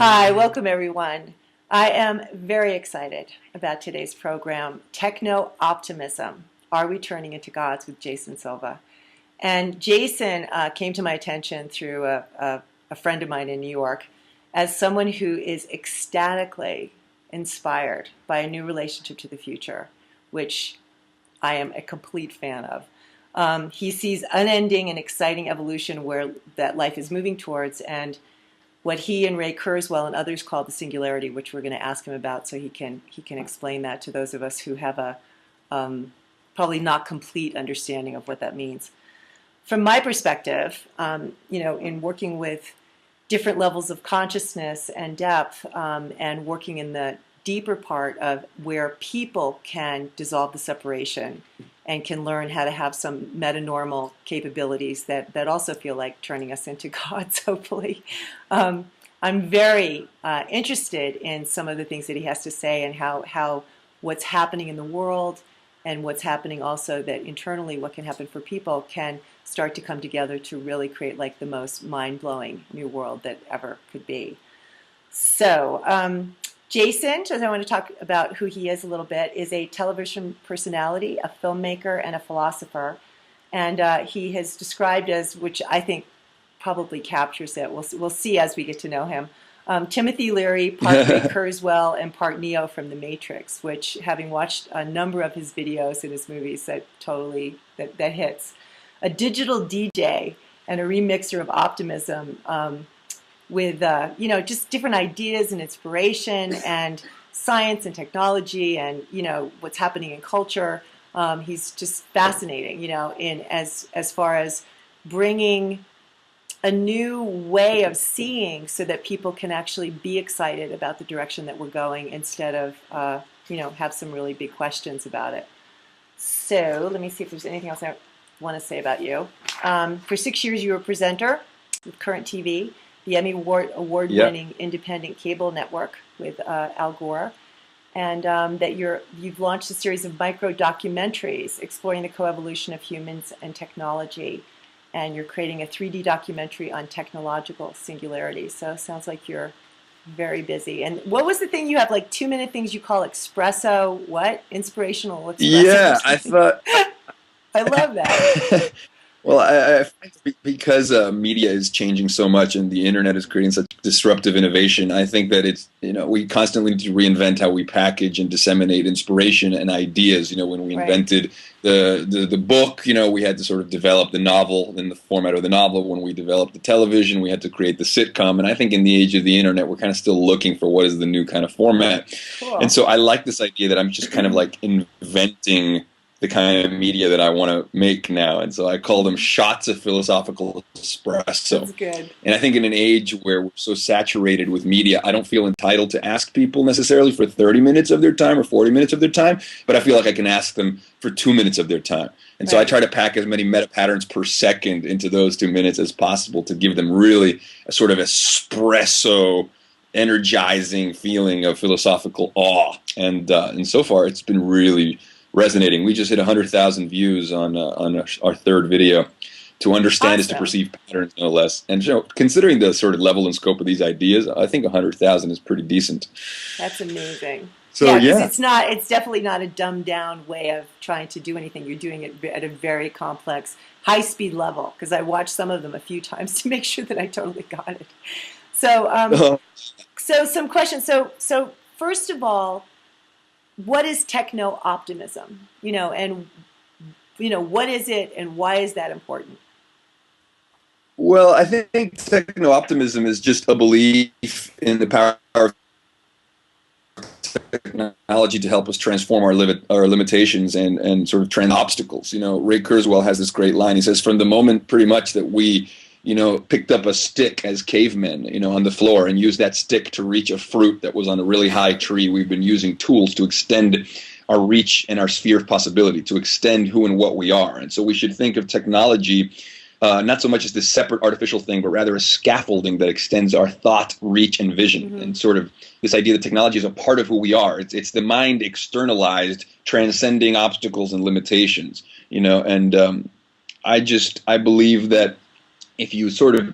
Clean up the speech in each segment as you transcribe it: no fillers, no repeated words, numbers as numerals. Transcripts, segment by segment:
Hi, welcome everyone. I am very excited about today's program, Techno-optimism, Are We Turning into Gods with Jason Silva. And Jason came to my attention through a friend of mine in New York as someone who is ecstatically inspired by a new relationship to the future, which I am a complete fan of. He sees unending and exciting evolution where that life is moving towards, and what he and Ray Kurzweil and others call the Singularity, which we're going to ask him about, so he can explain that to those of us who have a probably not complete understanding of what that means. From my perspective, in working with different levels of consciousness and depth, and working in the deeper part of where people can dissolve the separation and can learn how to have some metanormal capabilities that also feel like turning us into gods, hopefully. I'm very interested in some of the things that he has to say and how what's happening in the world and what's happening also that internally what can happen for people can start to come together to really create like the most mind-blowing new world that ever could be. So, Jason, as I want to talk about who he is a little bit, is a television personality, a filmmaker, and a philosopher. And he has described as, which I think probably captures it, we'll see as we get to know him, Timothy Leary, part Ray Kurzweil, and part Neo from The Matrix, which, having watched a number of his videos and his movies, that hits. A digital DJ and a remixer of optimism, with just different ideas and inspiration and science and technology and what's happening in culture. He's just fascinating, in as far as bringing a new way of seeing so that people can actually be excited about the direction that we're going instead of have some really big questions about it. So let me see if there's anything else I want to say about you. For 6 years you were a presenter with Current TV, the Emmy award-winning independent cable network with Al Gore, and that you've launched a series of micro-documentaries exploring the coevolution of humans and technology, and you're creating a 3D documentary on technological singularity. So it sounds like you're very busy. And what was the thing you have, like 2-minute things you call espresso, what? Inspirational espresso? Yeah, I thought... I love that. Well, I think because media is changing so much and the internet is creating such disruptive innovation, I think that it's, we constantly need to reinvent how we package and disseminate inspiration and ideas. When we invented the book, we had to sort of develop the novel in the format of the novel. When we developed the television, we had to create the sitcom. And I think in the age of the internet, we're kind of still looking for what is the new kind of format. Cool. And so I like this idea that I'm just kind of like inventing the kind of media that I want to make now. And so I call them shots of philosophical espresso. That's good. And I think in an age where we're so saturated with media, I don't feel entitled to ask people necessarily for 30 minutes of their time or 40 minutes of their time, but I feel like I can ask them for 2 minutes of their time. And so I try to pack as many meta patterns per second into those 2 minutes as possible to give them really a sort of espresso, energizing feeling of philosophical awe. And so far it's been really resonating. We just hit 100,000 views on our third video. To understand is to perceive patterns, no less. And considering the sort of level and scope of these ideas, I think 100,000 is pretty decent. That's amazing. So it's definitely not a dumbed down way of trying to do anything. You're doing it at a very complex, high speed level. Because I watched some of them a few times to make sure that I totally got it. So, so some questions. So first of all, what is techno-optimism? And what is it, and why is that important? Well, I think techno-optimism is just a belief in the power of technology to help us transform our limitations and sort of transcend obstacles. Ray Kurzweil has this great line. He says, from the moment pretty much that we picked up a stick as cavemen, on the floor and used that stick to reach a fruit that was on a really high tree, we've been using tools to extend our reach and our sphere of possibility, to extend who and what we are. And so we should think of technology not so much as this separate artificial thing, but rather as scaffolding that extends our thought, reach, and vision. And sort of this idea that technology is a part of who we are. It's the mind externalized, transcending obstacles and limitations, and I believe that if you sort of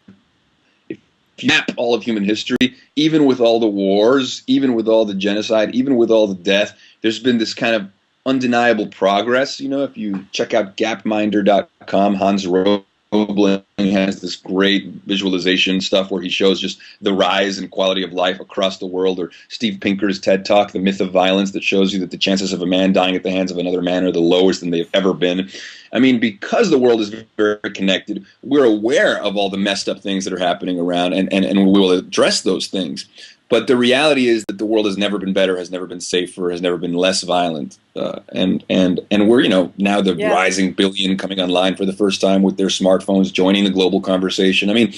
you map all of human history, even with all the wars, even with all the genocide, even with all the death, there's been this kind of undeniable progress. You know, if you check out gapminder.com, Hans Roebling has this great visualization stuff where he shows just the rise in quality of life across the world, or Steve Pinker's TED Talk, The Myth of Violence, that shows you that the chances of a man dying at the hands of another man are the lowest than they've ever been. I mean, because the world is very connected, we're aware of all the messed up things that are happening around, and we will address those things. But the reality is that the world has never been better, has never been safer, has never been less violent. And we're, you know, now the rising billion coming online for the first time with their smartphones, joining the global conversation. I mean,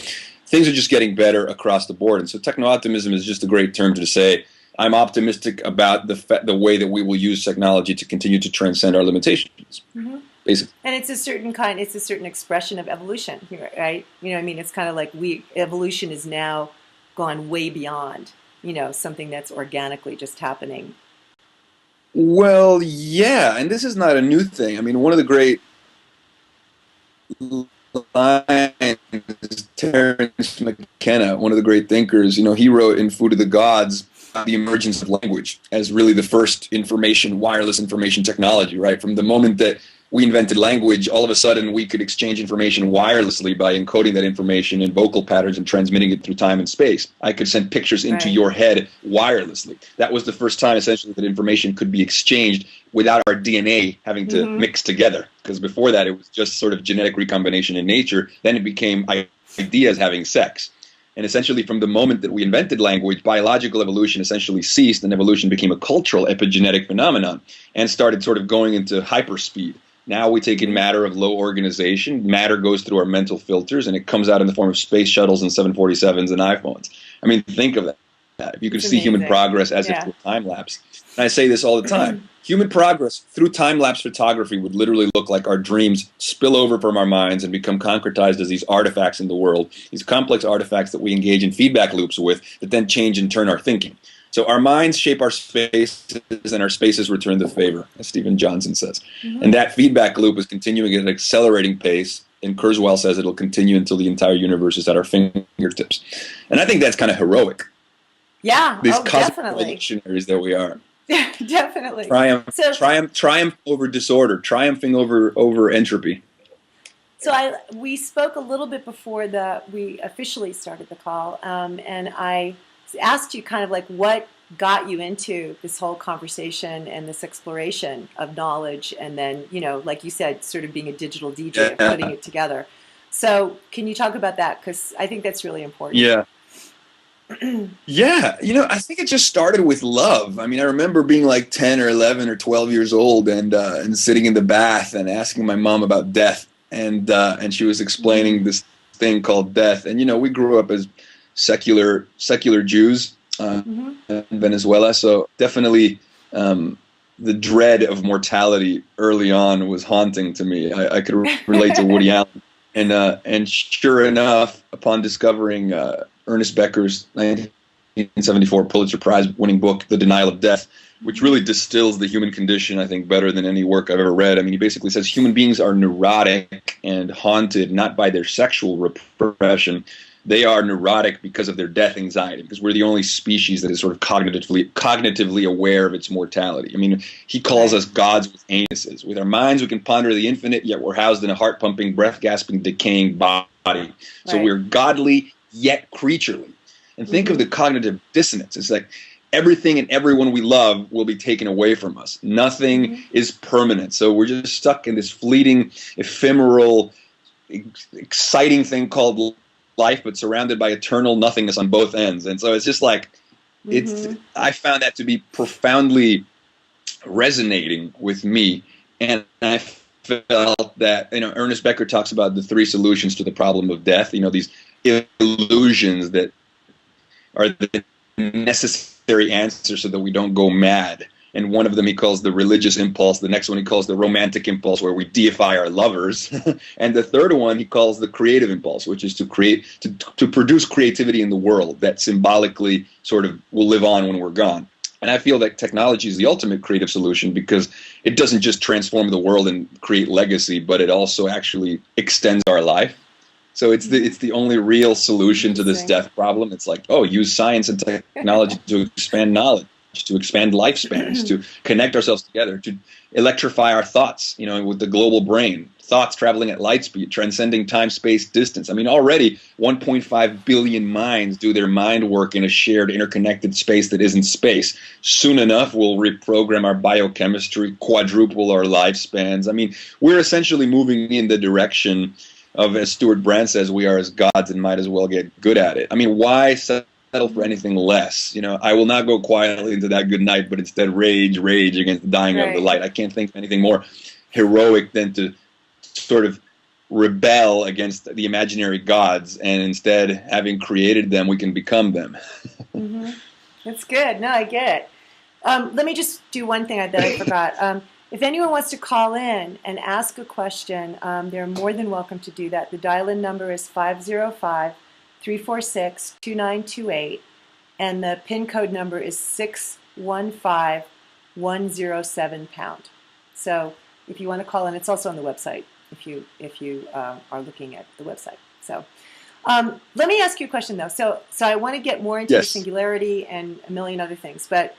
things are just getting better across the board. And so techno-optimism is just a great term to say, I'm optimistic about the way that we will use technology to continue to transcend our limitations. Mm-hmm. Basically. And it's a certain expression of evolution, right? You know what I mean? It's kind of like evolution is now gone way beyond, you know, something that's organically just happening. Well, yeah, and this is not a new thing. I mean, one of the great lines, Terence McKenna, one of the great thinkers, you know, he wrote in Food of the Gods the emergence of language as really the first wireless information technology, right? From the moment that we invented language, all of a sudden we could exchange information wirelessly by encoding that information in vocal patterns and transmitting it through time and space. I could send pictures into your head wirelessly. That was the first time, essentially, that information could be exchanged without our DNA having to mix together. Because before that, it was just sort of genetic recombination in nature. Then it became ideas having sex. And essentially, from the moment that we invented language, biological evolution essentially ceased, and evolution became a cultural epigenetic phenomenon and started sort of going into hyperspeed. Now we take in matter of low organization. Matter goes through our mental filters, and it comes out in the form of space shuttles and 747s and iPhones. I mean, think of that. If you could see human progress as if through time lapse. And I say this all the time. Human progress through time-lapse photography would literally look like our dreams spill over from our minds and become concretized as these artifacts in the world, these complex artifacts that we engage in feedback loops with that then change and turn our thinking. So our minds shape our spaces, and our spaces return the favor, as Stephen Johnson says. And that feedback loop is continuing at an accelerating pace, and Kurzweil says it'll continue until the entire universe is at our fingertips. And I think that's kind of heroic. Yeah, These cosmic definitely. Revolutionaries that we are. Definitely. Triumph over disorder, triumphing over entropy. So we spoke a little bit before we officially started the call, and I asked you kind of like what got you into this whole conversation and this exploration of knowledge, and then, you know, like you said, sort of being a digital DJ and putting it together. So can you talk about that? Because I think that's really important. Yeah. Yeah, you know, I think it just started with love. I mean, I remember being like 10 or 11 or 12 years old and sitting in the bath and asking my mom about death, and she was explaining this thing called death. And you know, we grew up as secular Jews in Venezuela, so definitely the dread of mortality early on was haunting to me. I could relate to Woody Allen, and sure enough, upon discovering Ernest Becker's 1974 Pulitzer Prize-winning book, The Denial of Death, which really distills the human condition, I think, better than any work I've ever read. I mean, he basically says human beings are neurotic and haunted not by their sexual repression. They are neurotic because of their death anxiety, because we're the only species that is sort of cognitively aware of its mortality. I mean, he calls us gods with anuses. With our minds, we can ponder the infinite, yet we're housed in a heart-pumping, breath-gasping, decaying body. So we're godly, yet creaturely. And think of the cognitive dissonance. It's like everything and everyone we love will be taken away from us. Nothing is permanent. So we're just stuck in this fleeting, ephemeral, exciting thing called life, but surrounded by eternal nothingness on both ends. And so it's just like, I found that to be profoundly resonating with me. And I felt that, you know, Ernest Becker talks about the 3 solutions to the problem of death, you know, these illusions that are the necessary answer so that we don't go mad. And one of them he calls the religious impulse. The next one he calls the romantic impulse, where we deify our lovers. And the third one he calls the creative impulse, which is to create, to produce creativity in the world that symbolically sort of will live on when we're gone. And I feel that technology is the ultimate creative solution, because it doesn't just transform the world and create legacy, but it also actually extends our life. So it's the only real solution to this Interesting. death problem. It's like, oh, use science and technology to expand knowledge, to expand lifespans, to connect ourselves together, to electrify our thoughts, with the global brain, thoughts traveling at light speed, transcending time, space, distance. I mean, already 1.5 billion minds do their mind work in a shared, interconnected space that isn't space. Soon enough, we'll reprogram our biochemistry, quadruple our lifespans. I mean, we're essentially moving in the direction of, as Stuart Brand says, we are as gods and might as well get good at it. I mean, why settle for anything less? I will not go quietly into that good night, but instead rage against the dying of the light. I can't think of anything more heroic than to sort of rebel against the imaginary gods, and instead, having created them, we can become them. Mm-hmm. That's good. No, I get it. Let me just do one thing that I forgot. If anyone wants to call in and ask a question, they're more than welcome to do that. The dial-in number is 505-346-2928, and the PIN code number is 615107#. So if you want to call in, it's also on the website if you are looking at the website. So let me ask you a question, though. So I want to get more into the singularity and a million other things, but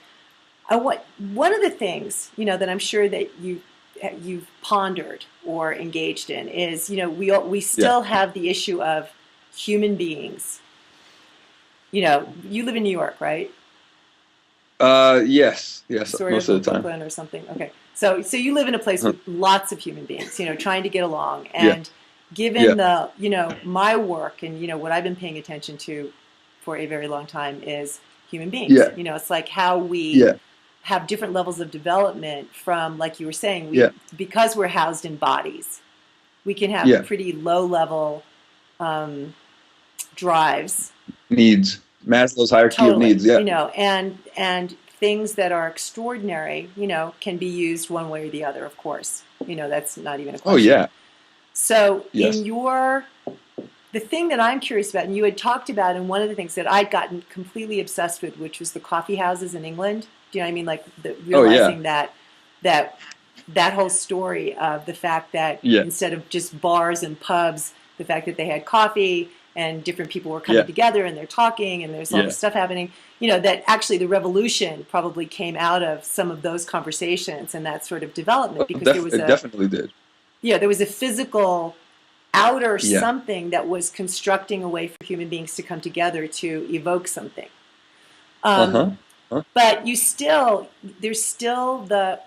one of the things that I'm sure that you've pondered or engaged in is we still have the issue of human beings. You live in New York, right? Yes, sort most of the time. Brooklyn or something. Okay, so you live in a place with lots of human beings, trying to get along, and given the my work and what I've been paying attention to for a very long time is human beings. It's like how we have different levels of development from, like you were saying, because we're housed in bodies, we can have pretty low level drives, needs, Maslow's hierarchy of needs, and things that are extraordinary, can be used one way or the other, of course. That's not even a question. So the thing that I'm curious about, and you had talked about, and one of the things that I'd gotten completely obsessed with, which was the coffee houses in England. Do you know what I mean? Like realizing that whole story of the fact that instead of just bars and pubs, the fact that they had coffee and different people were coming together and they're talking and there's all this stuff happening, that actually the revolution probably came out of some of those conversations and that sort of development, because it definitely did. Yeah, there was a physical outer something that was constructing a way for human beings to come together to evoke something. But there's still the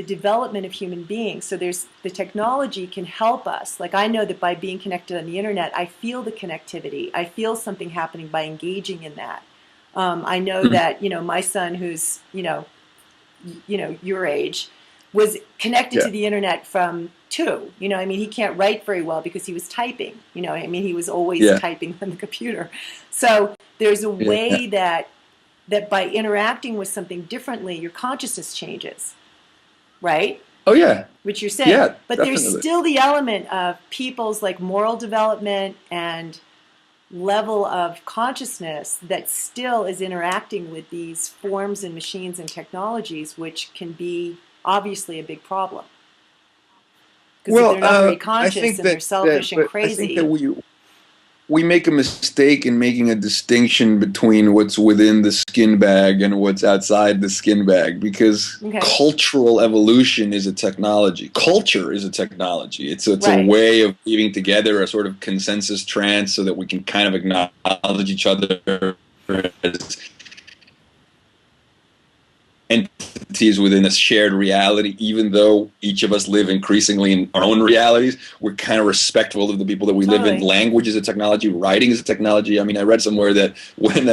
development of human beings. So there's the technology can help us. Like, I know that by being connected on the internet, I feel the connectivity. I feel something happening by engaging in that. I know that, my son, who's, your age, was connected to the internet from 2. He can't write very well because he was typing. He was always typing on the computer. So there's a way that by interacting with something differently, your consciousness changes, right? Oh, yeah. Which you're saying. Yeah, but definitely. There's still the element of people's moral development and level of consciousness that still is interacting with these forms and machines and technologies, which can be obviously a big problem. Because if they're not very conscious and they're selfish and crazy. I think that we make a mistake in making a distinction between what's within the skin bag and what's outside the skin bag, because cultural evolution is a technology. Culture is a technology. It's a way of weaving together a sort of consensus trance so that we can kind of acknowledge each other as entities within a shared reality. Even though each of us live increasingly in our own realities, we're kind of respectful of the people that we live in. Language is a technology. Writing is a technology. I mean, I read somewhere that when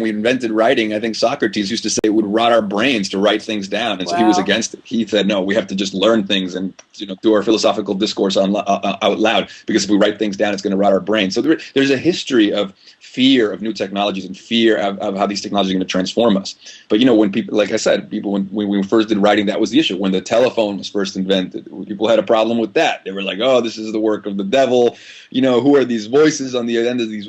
we invented writing, I think Socrates used to say it would rot our brains to write things down, and so he was against it. He said, no, we have to just learn things and do our philosophical discourse out loud, because if we write things down, it's going to rot our brains. So there's a history of fear of new technologies and fear of how these technologies are going to transform us. But when people, like I said, when we first did writing, that was the issue. When the telephone was first invented, people had a problem with that. They were like, oh, this is the work of the devil. Who are these voices on the end of these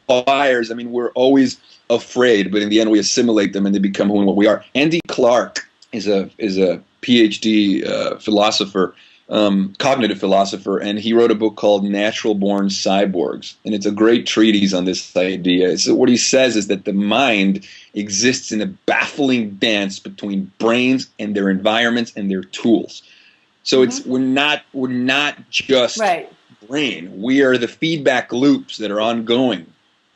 wires? I mean, we're always afraid, but in the end we assimilate them and they become who and what we are. Andy Clark is a PhD philosopher cognitive philosopher, and he wrote a book called Natural Born Cyborgs, and it's a great treatise on this idea. So what he says is that the mind exists in a baffling dance between brains and their environments and their tools. So it's we're not just brain. We are the feedback loops that are ongoing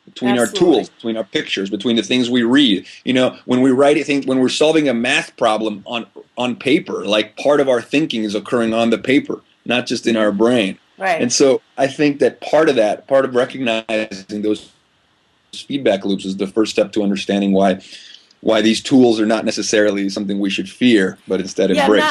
between our tools, between our pictures, between the things we read. You know, when we write things, when we're solving a math problem on paper, like part of our thinking is occurring on the paper, not just in our brain. Right. And so I think that part of recognizing those feedback loops is the first step to understanding why these tools are not necessarily something we should fear, but instead embrace.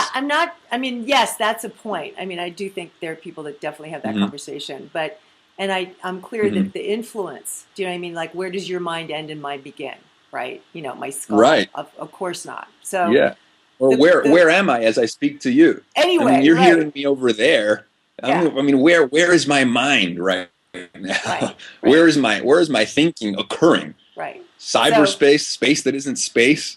I mean, yes, that's a point. I mean, I do think there are people that definitely have that conversation, but I'm clear that the influence, do you know what I mean? Like, where does your mind end and mine begin, right? You know, my skull. Right. Of course not. So yeah. Or where am I as I speak to you? Anyway, I mean, you're hearing me over there. I mean, where is my mind right now? Right. Where is my thinking occurring? Right. Cyberspace, space that isn't space.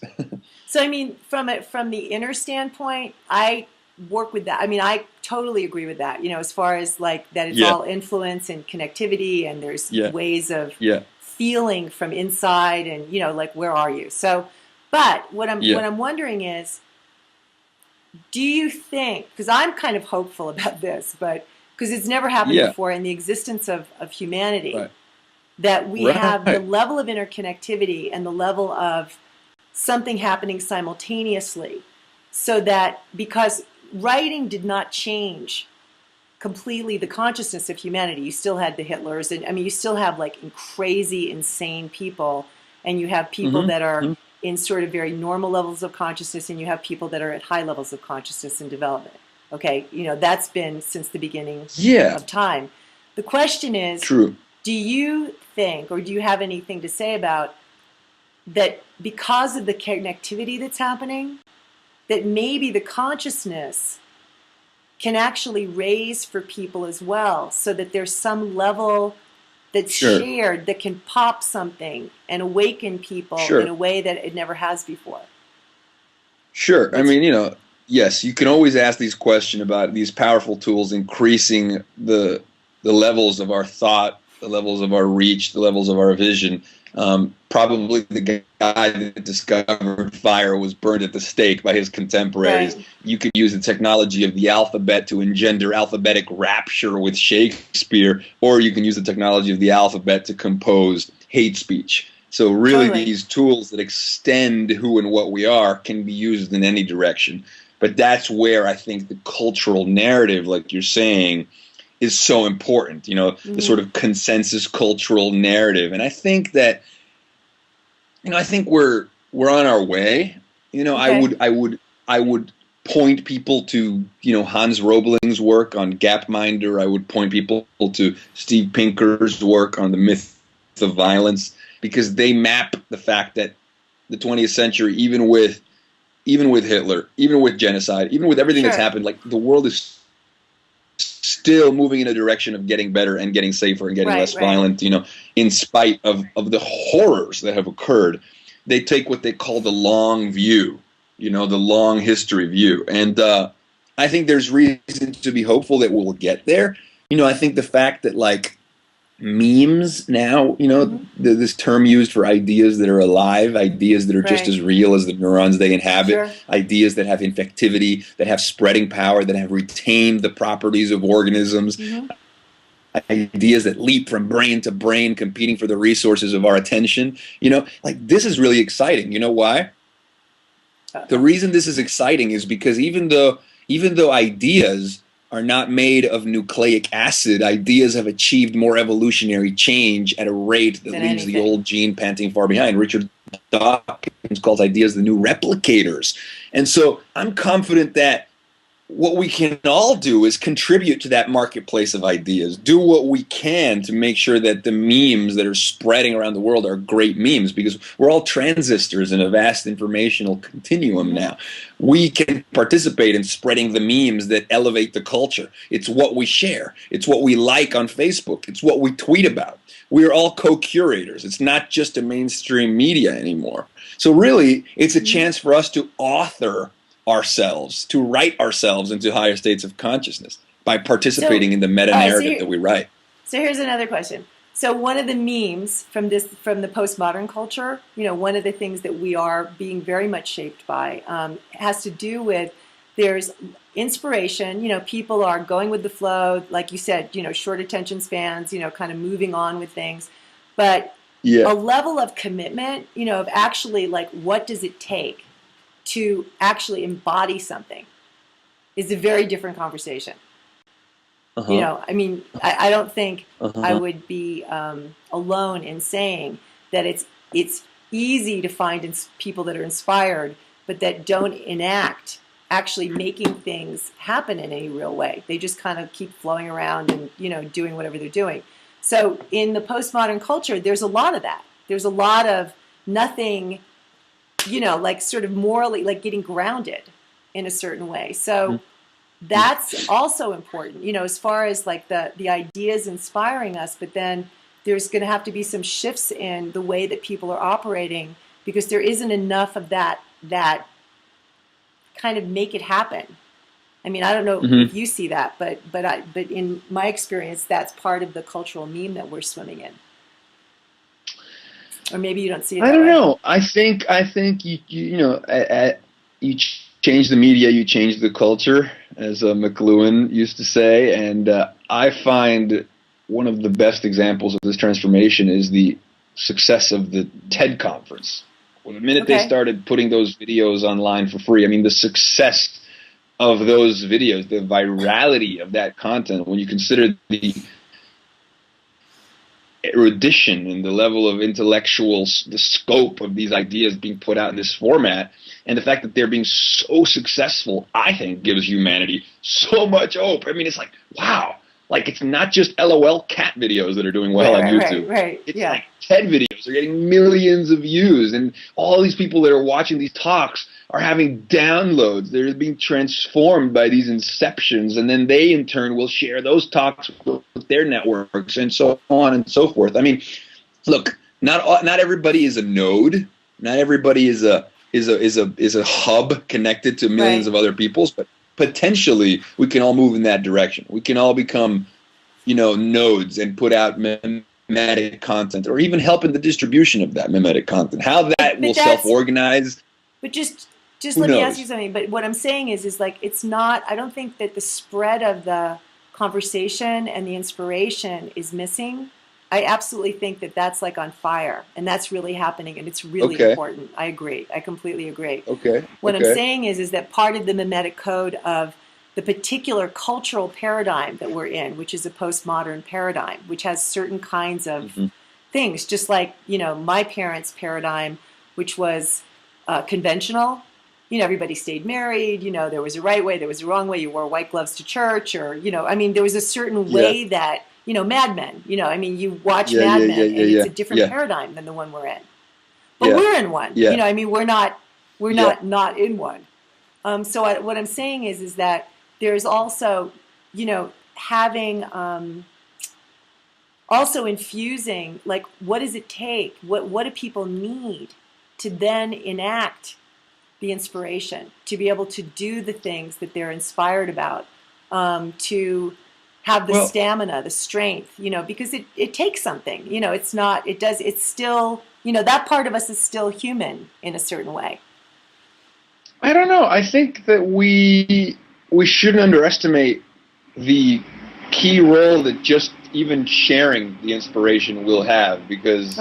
So I mean, from the inner standpoint, I work with that. I mean, I totally agree with that. You know, as far as like that it's all influence and connectivity, and there's ways of feeling from inside, and you know, like where are you? So, but what I'm wondering is, do you think? Because I'm kind of hopeful about this, but because it's never happened before in the existence of humanity. Right. That we have the level of interconnectivity and the level of something happening simultaneously, so that because writing did not change completely the consciousness of humanity, you still had the Hitlers, and I mean you still have like crazy, insane people, and you have people that are in sort of very normal levels of consciousness, and you have people that are at high levels of consciousness and development. Okay, you know, that's been since the beginning of time. The question is, do you think, or do you have anything to say about that because of the connectivity that's happening, that maybe the consciousness can actually raise for people as well, so that there's some level that's shared that can pop something and awaken people in a way that it never has before? Sure. I mean, you know, yes, you can always ask these questions about these powerful tools increasing the levels of our thought, the levels of our reach, the levels of our vision. Probably the guy that discovered fire was burned at the stake by his contemporaries. Right. You could use the technology of the alphabet to engender alphabetic rapture with Shakespeare, or you can use the technology of the alphabet to compose hate speech. So really these tools that extend who and what we are can be used in any direction. But that's where I think the cultural narrative, like you're saying, is so important, you know, the sort of consensus cultural narrative. And I think that, you know, I think we're on our way. You know, I would point people to, you know, Hans Robling's work on Gapminder. I would point people to Steve Pinker's work on the myth of violence, because they map the fact that the 20th century, even with Hitler, even with genocide, even with everything that's happened, like the world is still moving in a direction of getting better and getting safer and getting less violent, you know, in spite of the horrors that have occurred. They take what they call the long view, you know, the long history view. And I think there's reason to be hopeful that we'll get there. You know, I think the fact that like memes now, you know, this term used for ideas that are alive, ideas that are just as real as the neurons they inhabit, ideas that have infectivity, that have spreading power, that have retained the properties of organisms, ideas that leap from brain to brain, competing for the resources of our attention. You know, like this is really exciting. You know why? The reason this is exciting is because even though ideas are not made of nucleic acid, ideas have achieved more evolutionary change at a rate that leaves the old gene panting far behind. Richard Dawkins calls ideas the new replicators. And so I'm confident that what we can all do is contribute to that marketplace of ideas, do what we can to make sure that the memes that are spreading around the world are great memes, because we're all transistors in a vast informational continuum now. We can participate in spreading the memes that elevate the culture. It's what we share. It's what we like on Facebook. It's what we tweet about. We're all co-curators. It's not just a mainstream media anymore. So really, it's a chance for us to author ourselves, to write ourselves into higher states of consciousness by participating in the meta-narrative that we write. So here's another question. So one of the memes from the postmodern culture, one of the things that we are being very much shaped by has to do with there's inspiration. People are going with the flow, like you said. Short attention spans. Kind of moving on with things, but a level of commitment. Of actually like what does it take to actually embody something is a very different conversation. I don't think I would be alone in saying that it's easy to find people that are inspired, but that don't enact actually making things happen in any real way. They just kind of keep flowing around and, doing whatever they're doing. So in the postmodern culture, there's a lot of that. There's a lot of nothing, like sort of morally, like getting grounded in a certain way. So that's also important, as far as like the ideas inspiring us, but then there's going to have to be some shifts in the way that people are operating, because there isn't enough of that kind of make it happen. I mean, I don't know if you see that, but in my experience, that's part of the cultural meme that we're swimming in. Or maybe you don't see it. I don't know. I think you change the media, you change the culture, as McLuhan used to say. And I find one of the best examples of this transformation is the success of the TED conference. Well, the minute they started putting those videos online for free, I mean, the success of those videos, the virality of that content, when you consider the erudition and the level of the scope of these ideas being put out in this format, and the fact that they're being so successful, I think gives humanity so much hope. I mean, it's like, wow. Like, it's not just LOL cat videos that are doing well on YouTube. Right. It's like TED videos are getting millions of views, and all these people that are watching these talks are having downloads. They're being transformed by these inceptions, and then they, in turn, will share those talks with their networks, and so on and so forth. I mean, look, not everybody is a node. Not everybody is a hub connected to millions of other peoples, but potentially we can all move in that direction. We can all become, nodes and put out mimetic content, or even help in the distribution of that mimetic content. How that will self-organize. But just let me ask you something. But what I'm saying is like, it's not, I don't think that the spread of the conversation and the inspiration is missing. I absolutely think that that's like on fire, and that's really happening, and it's really important. I agree. I completely agree. What I'm saying is that part of the mimetic code of the particular cultural paradigm that we're in, which is a postmodern paradigm, which has certain kinds of things, just like, my parents' paradigm, which was conventional. Everybody stayed married. There was a right way, there was a wrong way. You wore white gloves to church, or, there was a certain way that, Mad Men, you watch Mad Men, and it's a different paradigm than the one we're in. But we're in one. We're not in one. So what I'm saying is that there's also, having, also infusing, like, what does it take? What do people need to then enact the inspiration, to be able to do the things that they're inspired about, to have the stamina, the strength, because it takes something, it's still, that part of us is still human in a certain way. I don't know. I think that we shouldn't underestimate the key role that just even sharing the inspiration will have, because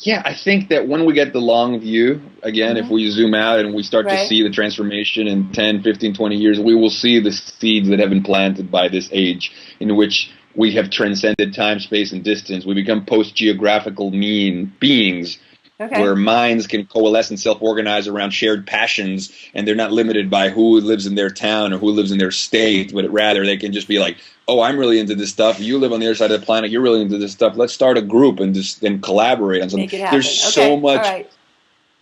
I think that when we get the long view, again, if we zoom out and we start to see the transformation in 10, 15, 20 years, we will see the seeds that have been planted by this age, in which we have transcended time, space, and distance. We become post-geographical beings, where minds can coalesce and self-organize around shared passions, and they're not limited by who lives in their town or who lives in their state, but rather they can just be like, oh, I'm really into this stuff. You live on the other side of the planet. You're really into this stuff. Let's start a group and collaborate on something. There's so much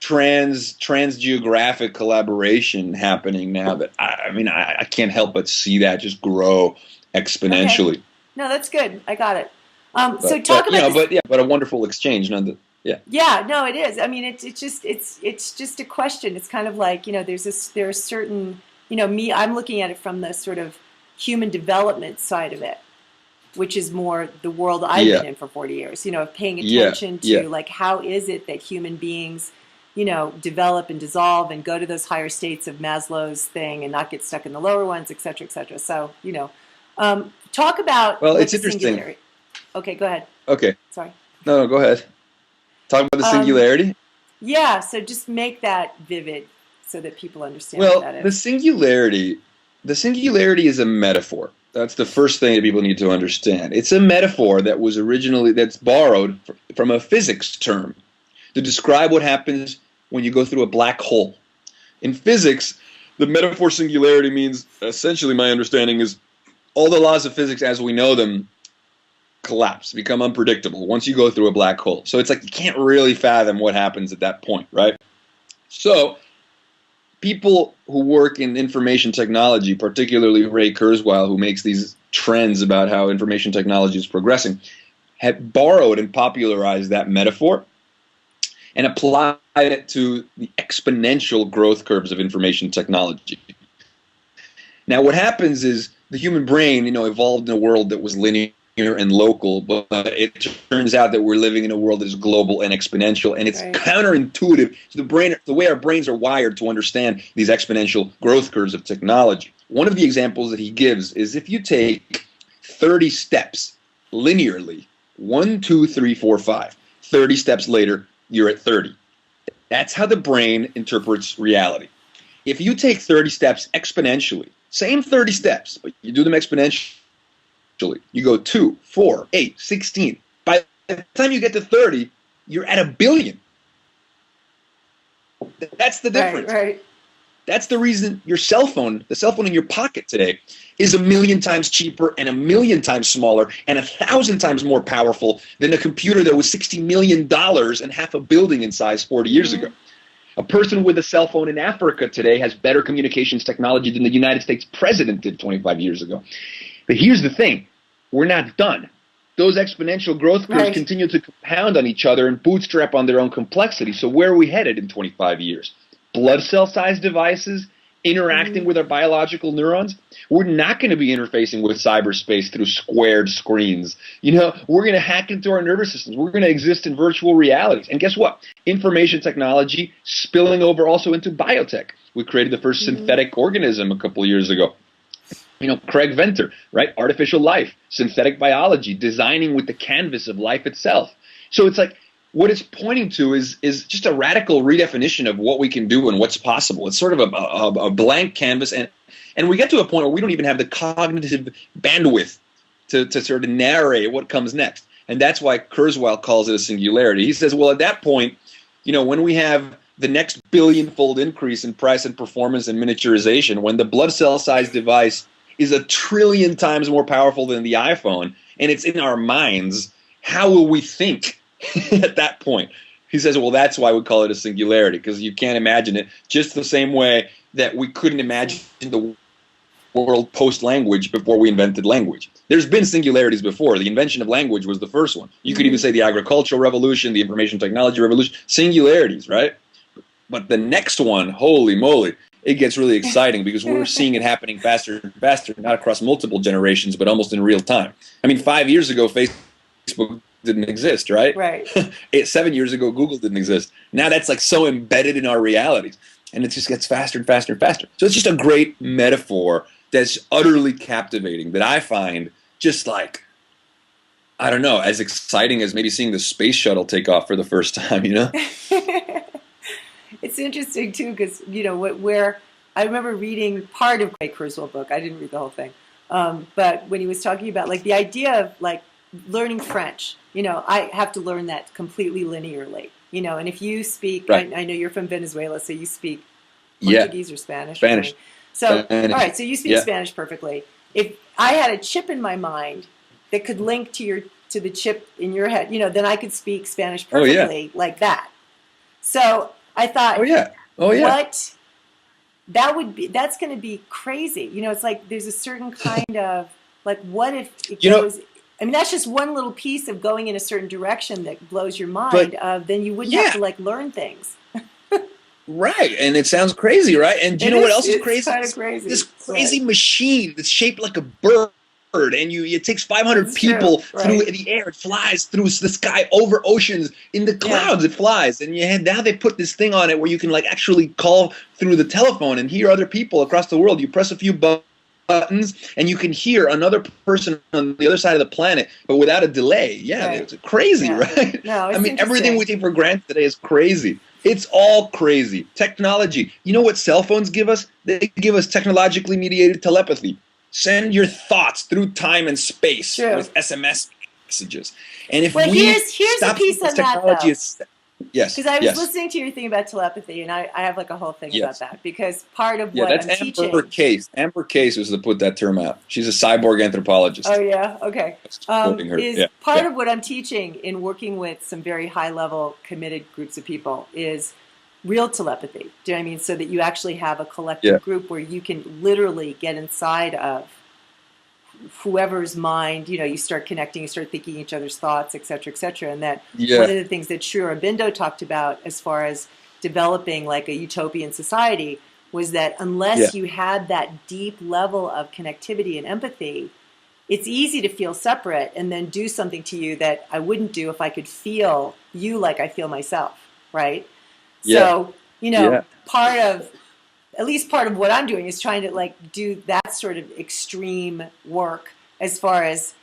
trans-geographic collaboration happening now that I can't help but see that just grow exponentially. No, that's good. I got it. But a wonderful exchange. Yeah. Yeah, no, it is. I mean, it's just a question. It's kind of like, there's certain, I'm looking at it from the sort of human development side of it, which is more the world I've Yeah. been in for 40 years, of paying Yeah. attention Yeah. to like, how is it that human beings, develop and dissolve and go to those higher states of Maslow's thing and not get stuck in the lower ones, et cetera, et cetera. So, talk about Well, what it's the interesting. singularity. Okay, go ahead. Okay. Sorry. No, go ahead. Talk about the Um, singularity. yeah, so just make that vivid so that people understand what Well, that the is. singularity, the singularity is a metaphor. That's the first thing that people need to understand. It's a metaphor that's borrowed from a physics term to describe what happens when you go through a black hole. In physics, the metaphor singularity means, essentially, my understanding is all the laws of physics as we know them collapse, become unpredictable once you go through a black hole. So it's like you can't really fathom what happens at that point, right? So people who work in information technology, particularly Ray Kurzweil, who makes these trends about how information technology is progressing, have borrowed and popularized that metaphor and applied it to the exponential growth curves of information technology. Now, what happens is the human brain, evolved in a world that was linear and local, but it turns out that we're living in a world that is global and exponential, and it's Right. counterintuitive to the way our brains are wired to understand these exponential growth curves of technology. One of the examples that he gives is if you take 30 steps linearly, 1, 2, 3, 4, 5, 30 steps later, you're at 30. That's how the brain interprets reality. If you take 30 steps exponentially, same 30 steps, but you do them exponentially, you go 2, 4, 8, 16. By the time you get to 30, you're at 1 billion. That's the difference. Right. That's the reason the cell phone in your pocket today, is 1,000,000 times cheaper and 1,000,000 times smaller and 1,000 times more powerful than a computer that was $60 million and half a building in size 40 years ago. A person with a cell phone in Africa today has better communications technology than the United States president did 25 years ago. But here's the thing. We're not done. Those exponential growth curves Right. continue to compound on each other and bootstrap on their own complexity. So where are we headed in 25 years? Blood cell-sized devices interacting with our biological neurons? We're not going to be interfacing with cyberspace through squared screens. We're going to hack into our nervous systems. We're going to exist in virtual realities. And guess what? Information technology spilling over also into biotech. We created the first synthetic organism a couple of years ago. Craig Venter, right? Artificial life, synthetic biology, designing with the canvas of life itself. So it's like, what it's pointing to is just a radical redefinition of what we can do and what's possible. It's sort of a blank canvas, and we get to a point where we don't even have the cognitive bandwidth to sort of narrate what comes next. And that's why Kurzweil calls it a singularity. He says, well, at that point, when we have the next billion-fold increase in price and performance and miniaturization, when the blood cell-sized device is 1,000,000,000,000 times more powerful than the iPhone, and it's in our minds, how will we think at that point? He says, well, that's why we call it a singularity, because you can't imagine it just the same way that we couldn't imagine the world post-language before we invented language. There's been singularities before. The invention of language was the first one. You could even say the agricultural revolution, the information technology revolution, singularities, right? But the next one, holy moly, it gets really exciting because we're seeing it happening faster and faster, not across multiple generations, but almost in real time. I mean, 5 years ago, Facebook didn't exist, right? Right. 7 years ago, Google didn't exist. Now that's like so embedded in our realities, and it just gets faster and faster and faster. So it's just a great metaphor that's utterly captivating that I find just like, I don't know, as exciting as maybe seeing the space shuttle take off for the first time, It's interesting too, because where I remember reading part of Ray Kurzweil's book. I didn't read the whole thing, but when he was talking about like the idea of like learning French, I have to learn that completely linearly, and if you speak, Right. I know you're from Venezuela, so you speak Yeah. Portuguese or Spanish. Spanish. So Spanish. all right, so you speak Yeah. Spanish perfectly. If I had a chip in my mind that could link to the chip in your head, then I could speak Spanish Oh, yeah. perfectly like that. So I thought, Oh yeah. what that's going to be crazy. It's like there's a certain kind of like, what if it goes I mean, that's just one little piece of going in a certain direction that blows your mind. Then you wouldn't have to like learn things. Right, and it sounds crazy, right? And do you know what else is crazy? It's kind of crazy. This crazy machine that's shaped like a bird, and it takes 500 people through the air. It flies through the sky, over oceans, in the clouds. It flies, and now they put this thing on it where you can like actually call through the telephone and hear other people across the world. You press a few buttons, and you can hear another person on the other side of the planet, but without a delay. It's crazy, right? No, I mean, everything we take for granted today is crazy. It's all crazy. Technology. You know what cell phones give us? They give us technologically mediated telepathy. Send your thoughts through time and space with SMS messages. And if here's a piece on that, though. Yes. Because I was listening to your thing about telepathy, and I have like a whole thing about that. Because part of what I'm teaching... Amber Case. Amber Case was to put that term out. She's a cyborg anthropologist. Oh, yeah? Okay. Part of what I'm teaching in working with some very high-level committed groups of people is real telepathy. Do you know what I mean? So that you actually have a collective group where you can literally get inside of whoever's mind, you start connecting, you start thinking each other's thoughts, et cetera, and that one of the things that Sri Aurobindo talked about as far as developing like a utopian society was that unless you had that deep level of connectivity and empathy, it's easy to feel separate and then do something to you that I wouldn't do if I could feel you like I feel myself, right? So, at least part of what I'm doing is trying to like do that sort of extreme work as far as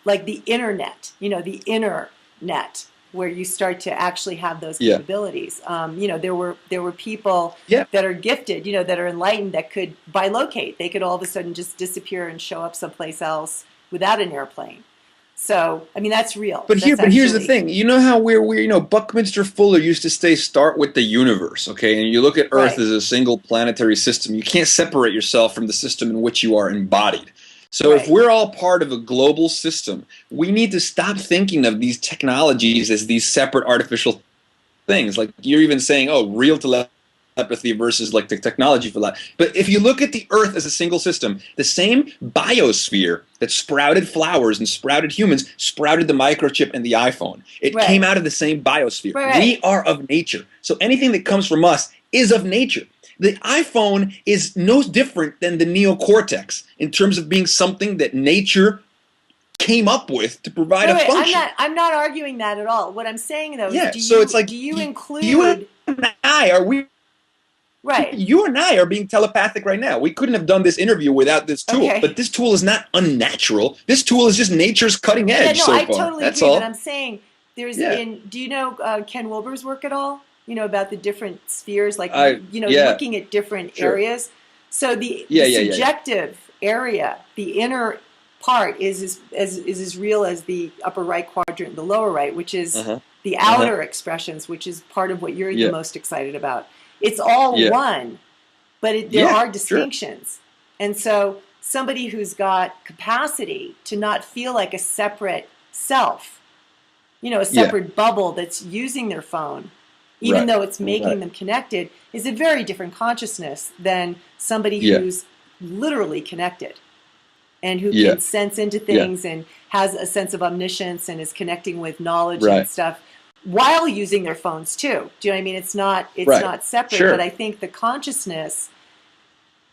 like the internet, the inner net, where you start to actually have those capabilities. There were people that are gifted, that are enlightened that could bilocate. They could all of a sudden just disappear and show up someplace else without an airplane. So, I mean, that's real. But here's the thing. You know how we're Buckminster Fuller used to say, start with the universe, okay? And you look at Earth as a single planetary system. You can't separate yourself from the system in which you are embodied. So if we're all part of a global system, we need to stop thinking of these technologies as these separate artificial things. Like you're even saying, real telepathy versus like the technology for that. But if you look at the Earth as a single system, the same biosphere that sprouted flowers and sprouted humans sprouted the microchip and the iPhone. It came out of the same biosphere. We are of nature. So anything that comes from us is of nature. The iPhone is no different than the neocortex in terms of being something that nature came up with to provide a function. I'm not arguing that at all. What I'm saying though is do you include you and I are we you and I are being telepathic right now. We couldn't have done this interview without this tool. But this tool is not unnatural. This tool is just nature's cutting edge so far. I totally agree, but I'm saying there's do you know Ken Wilber's work at all? About the different spheres, like looking at different areas. So the subjective area, the inner part is as real as the upper right quadrant, the lower right, which is the outer expressions, which is part of what you're the most excited about. It's all one, but there are distinctions. And so somebody who's got capacity to not feel like a separate self, a separate bubble that's using their phone, even though it's making them connected, is a very different consciousness than somebody who's literally connected and who can sense into things and has a sense of omniscience and is connecting with knowledge and stuff while using their phones too. Do you know what I mean? It's not separate, but I think the consciousness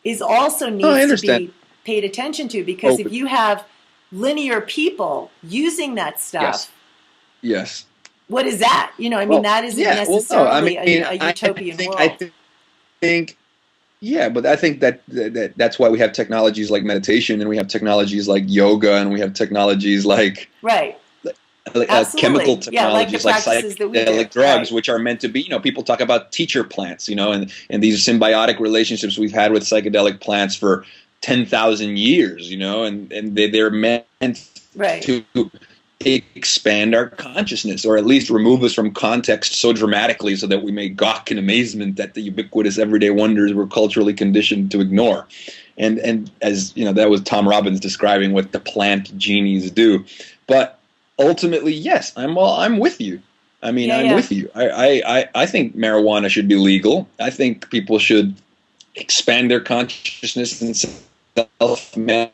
is also needs to be paid attention to, because if you have linear people using that stuff, what is that? That isn't necessarily a utopian world. I think, but I think that's why we have technologies like meditation, and we have technologies like yoga, and we have technologies like chemical technologies like psychedelic drugs, which are meant to be, people talk about teacher plants, and these symbiotic relationships we've had with psychedelic plants for 10,000 years, and they're meant to expand our consciousness, or at least remove us from context so dramatically so that we may gawk in amazement at the ubiquitous everyday wonders we're culturally conditioned to ignore. And as that was Tom Robbins describing what the plant genies do. But ultimately, yes, I'm with you. I mean, I'm with you. I think marijuana should be legal. I think people should expand their consciousness and self-medicate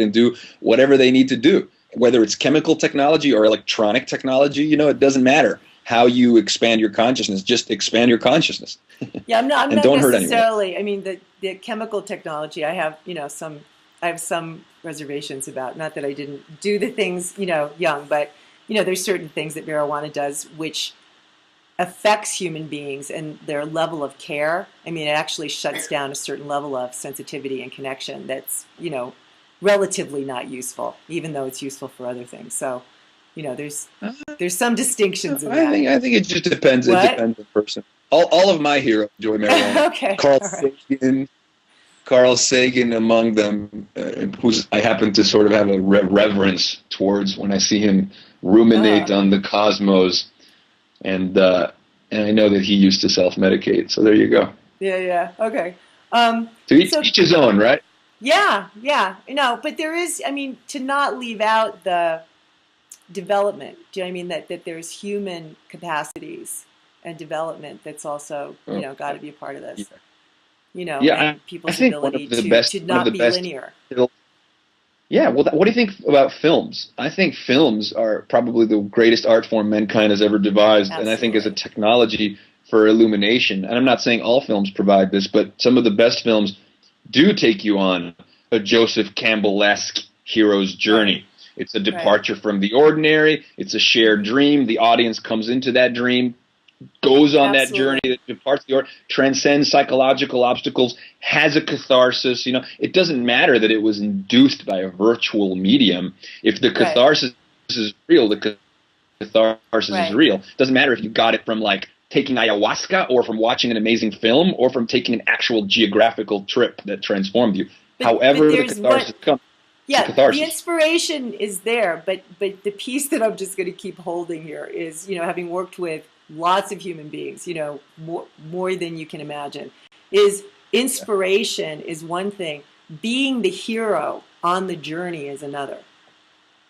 and do whatever they need to do. whether it's chemical technology or electronic technology, you know, it doesn't matter how you expand your consciousness. Just expand your consciousness. Yeah, I'm not and don't hurt anyone. necessarily. I mean, the chemical technology, I have some reservations about. Not that I didn't do the things, young, but there's certain things that marijuana does which affects human beings and their level of care. I mean, it actually shuts down a certain level of sensitivity and connection that's, relatively not useful, even though it's useful for other things. So, there's some distinctions in that. I think it just depends. What? It depends on the person. All of my heroes enjoy marijuana. Okay. Carl Sagan among them, who's I happen to sort of have a reverence towards when I see him ruminate on the cosmos, and I know that he used to self-medicate. So there you go. Yeah. Okay. To each his own, right? Yeah. But there is, to not leave out the development. Do you know what I mean? That there's human capacities and development that's also, got to be a part of this. And people's ability to not be linear. Yeah, well, what do you think about films? I think films are probably the greatest art form mankind has ever devised. Absolutely. And I think as a technology for illumination, and I'm not saying all films provide this, but some of the best films do take you on a Joseph Campbell-esque hero's journey. It's a departure from the ordinary. It's a shared dream. The audience comes into that dream, goes on that journey that departs the ordinary, transcends psychological obstacles, has a catharsis. It doesn't matter that it was induced by a virtual medium. If the catharsis is real, the catharsis is real. It doesn't matter if you got it from taking ayahuasca or from watching an amazing film or from taking an actual geographical trip that transformed you. However the catharsis comes. Yeah, the inspiration is there, but the piece that I'm just going to keep holding here is, having worked with lots of human beings, more than you can imagine, is inspiration is one thing. Being the hero on the journey is another.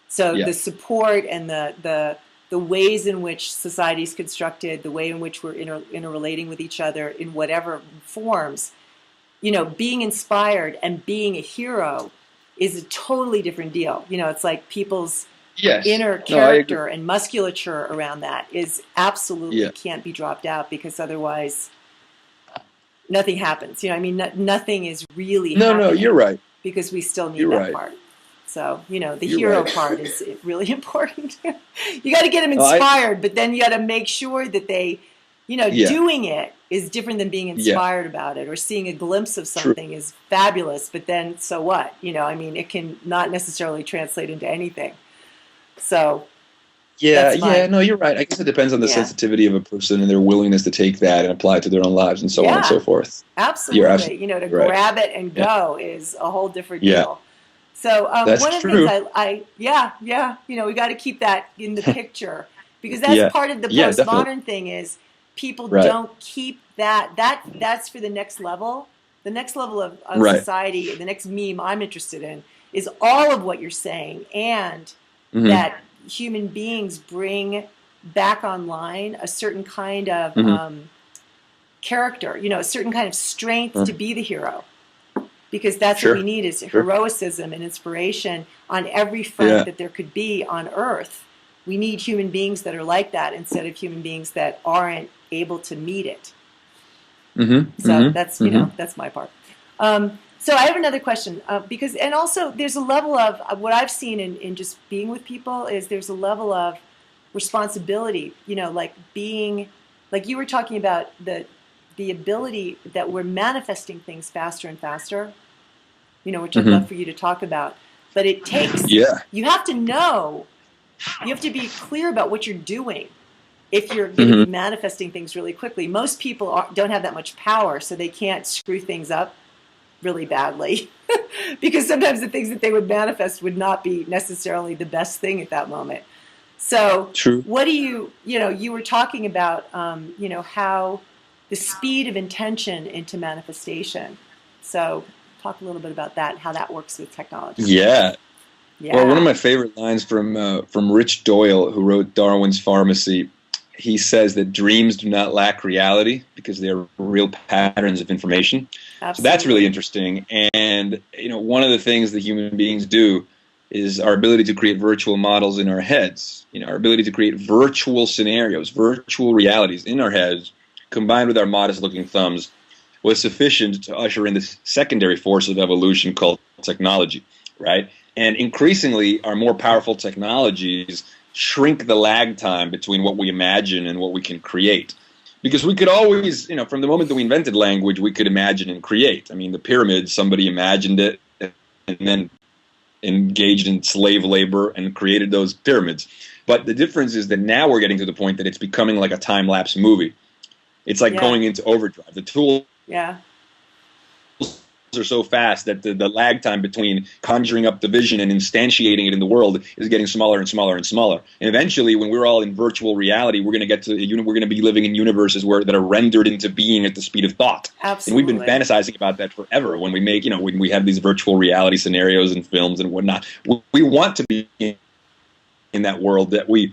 So the support and the ways in which society is constructed, the way in which we're interrelating with each other in whatever forms, being inspired and being a hero is a totally different deal. It's like people's inner character and musculature around that is absolutely can't be dropped out, because otherwise nothing happens. Nothing is really happening. No, you're right. Because we still need that part. So, the hero part is really important. You got to get them inspired, but then you got to make sure that they, doing it is different than being inspired about it, or seeing a glimpse of something is fabulous, but then so what? It can not necessarily translate into anything. So, no, you're right. I guess it depends on the sensitivity of a person and their willingness to take that and apply it to their own lives and so on and so forth. Absolutely. To grab it and go is a whole different deal. So that's one of the things we got to keep that in the picture, because that's part of the postmodern thing is people don't keep that. That's for the next level. The next level of society, the next meme I'm interested in is all of what you're saying, and that human beings bring back online a certain kind of character, a certain kind of strength to be the hero. Because that's what we need is heroism and inspiration on every front that there could be on Earth. We need human beings that are like that instead of human beings that aren't able to meet it. So that's, that's my part. So I have another question, because also there's a level of what I've seen in just being with people is there's a level of responsibility, like being, like you were talking about the ability that we're manifesting things faster and faster, which I'd love for you to talk about. But it takes, you have to know, you have to be clear about what you're doing if you're going to be manifesting things really quickly. Most people don't have that much power, so they can't screw things up really badly because sometimes the things that they would manifest would not be necessarily the best thing at that moment. So what do you were talking about, how the speed of intention into manifestation. So talk a little bit about that, how that works with technology. Yeah. Well, one of my favorite lines from Rich Doyle, who wrote Darwin's Pharmacy, he says that dreams do not lack reality because they are real patterns of information. Absolutely. So that's really interesting. And, one of the things that human beings do is our ability to create virtual models in our heads, our ability to create virtual scenarios, virtual realities in our heads, combined with our modest-looking thumbs, was sufficient to usher in this secondary force of evolution called technology, right? And increasingly, our more powerful technologies shrink the lag time between what we imagine and what we can create. Because we could always, from the moment that we invented language, we could imagine and create. I mean, the pyramids, somebody imagined it and then engaged in slave labor and created those pyramids. But the difference is that now we're getting to the point that it's becoming like a time-lapse movie. It's like going into overdrive. The tools are so fast that the lag time between conjuring up the vision and instantiating it in the world is getting smaller and smaller and smaller. And eventually, when we're all in virtual reality, we're going to be living in universes that are rendered into being at the speed of thought. Absolutely. And we've been fantasizing about that forever. When we make, when we have these virtual reality scenarios and films and whatnot, we want to be in that world that we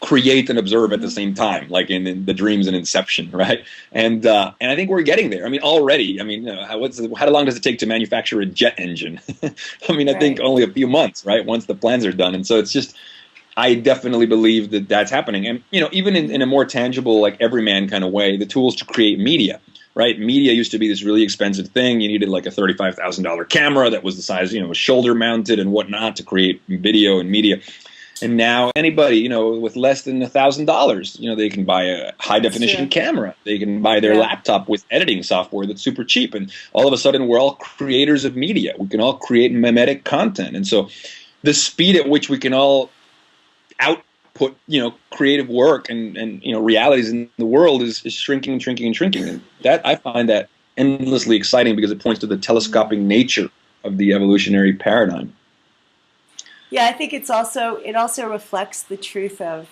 create and observe at the same time, like in the dreams and Inception, right? And I think we're getting there. I mean, already. I mean, how long does it take to manufacture a jet engine? I mean, I think only a few months, right? Once the plans are done. And so it's just, I definitely believe that that's happening. And even in a more tangible, like everyman kind of way, the tools to create media. Right, media used to be this really expensive thing. You needed like a $35,000 camera that was the size, shoulder mounted and whatnot to create video and media. And now anybody, with less than $1,000, they can buy a high definition camera. They can buy their laptop with editing software that's super cheap. And all of a sudden we're all creators of media. We can all create mimetic content. And so the speed at which we can all output, creative work and realities in the world is shrinking and shrinking and shrinking. And that, I find that endlessly exciting because it points to the telescoping nature of the evolutionary paradigm. Yeah, I think it also reflects the truth of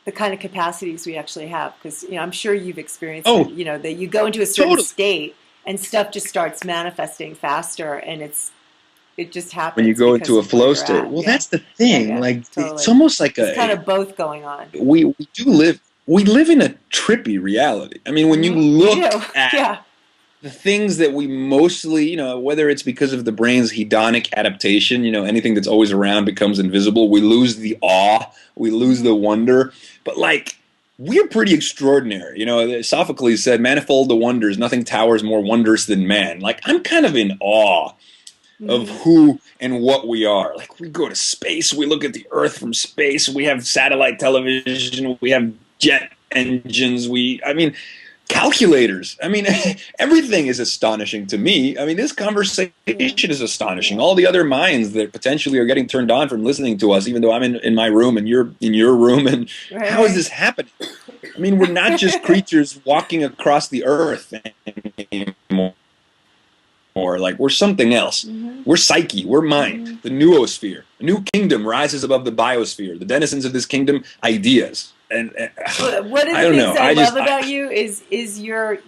the kind of capacities we actually have. Because I'm sure you've experienced it, that you go into a certain state and stuff just starts manifesting faster, and it just happens when you go into a flow state. Well, that's the thing. Totally. It's almost like it's kind of both going on. We live in a trippy reality. I mean, when you look at the things that we mostly, whether it's because of the brain's hedonic adaptation, anything that's always around becomes invisible. We lose the awe, we lose the wonder. But we're pretty extraordinary. Sophocles said, "Manifold the wonders, nothing towers more wondrous than man." I'm kind of in awe of who and what we are. We go to space, we look at the Earth from space, we have satellite television, we have jet engines, calculators. Everything is astonishing to me. This conversation is astonishing. All the other minds that potentially are getting turned on from listening to us, even though I'm in my room and you're in your room. And how is this happening? We're not just creatures walking across the earth anymore. We're something else. We're psyche. We're mind. The noosphere. A new kingdom rises above the biosphere. The denizens of this kingdom, ideas. And one of the things I love about you is your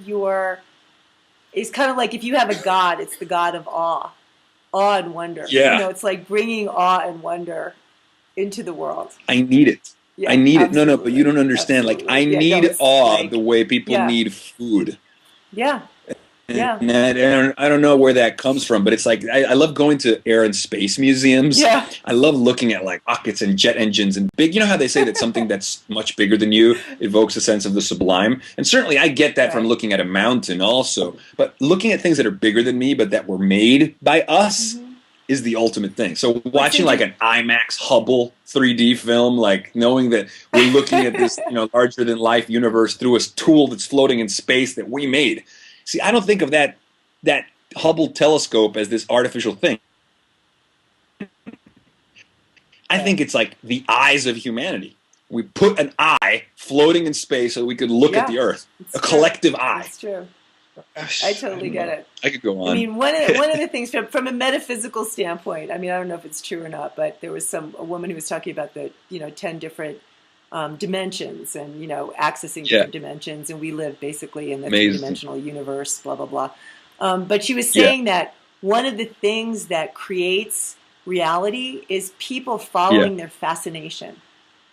it's kind of like if you have a god, it's the god of awe and wonder. Yeah, it's like bringing awe and wonder into the world. I need it. I need it. No, but you don't understand. I need awe the way people need food. Yeah. And I don't know where that comes from, but it's I love going to air and space museums. Yeah. I love looking at rockets and jet engines and big. You know how they say that something that's much bigger than you evokes a sense of the sublime? And certainly I get that from looking at a mountain also. But looking at things that are bigger than me but that were made by us is the ultimate thing. So watching an IMAX Hubble 3D film, knowing that we're looking at this larger than life universe through a tool that's floating in space that we made. See, I don't think of that Hubble telescope as this artificial thing. I think it's the eyes of humanity. We put an eye floating in space so we could look at the Earth. A collective eye. That's true. I totally get it. I could go on. One of the things from a metaphysical standpoint, I don't know if it's true or not, but there was a woman who was talking about the 10 different dimensions and accessing different dimensions, and we live basically in the three-dimensional universe, blah blah blah. But she was saying that one of the things that creates reality is people following their fascination.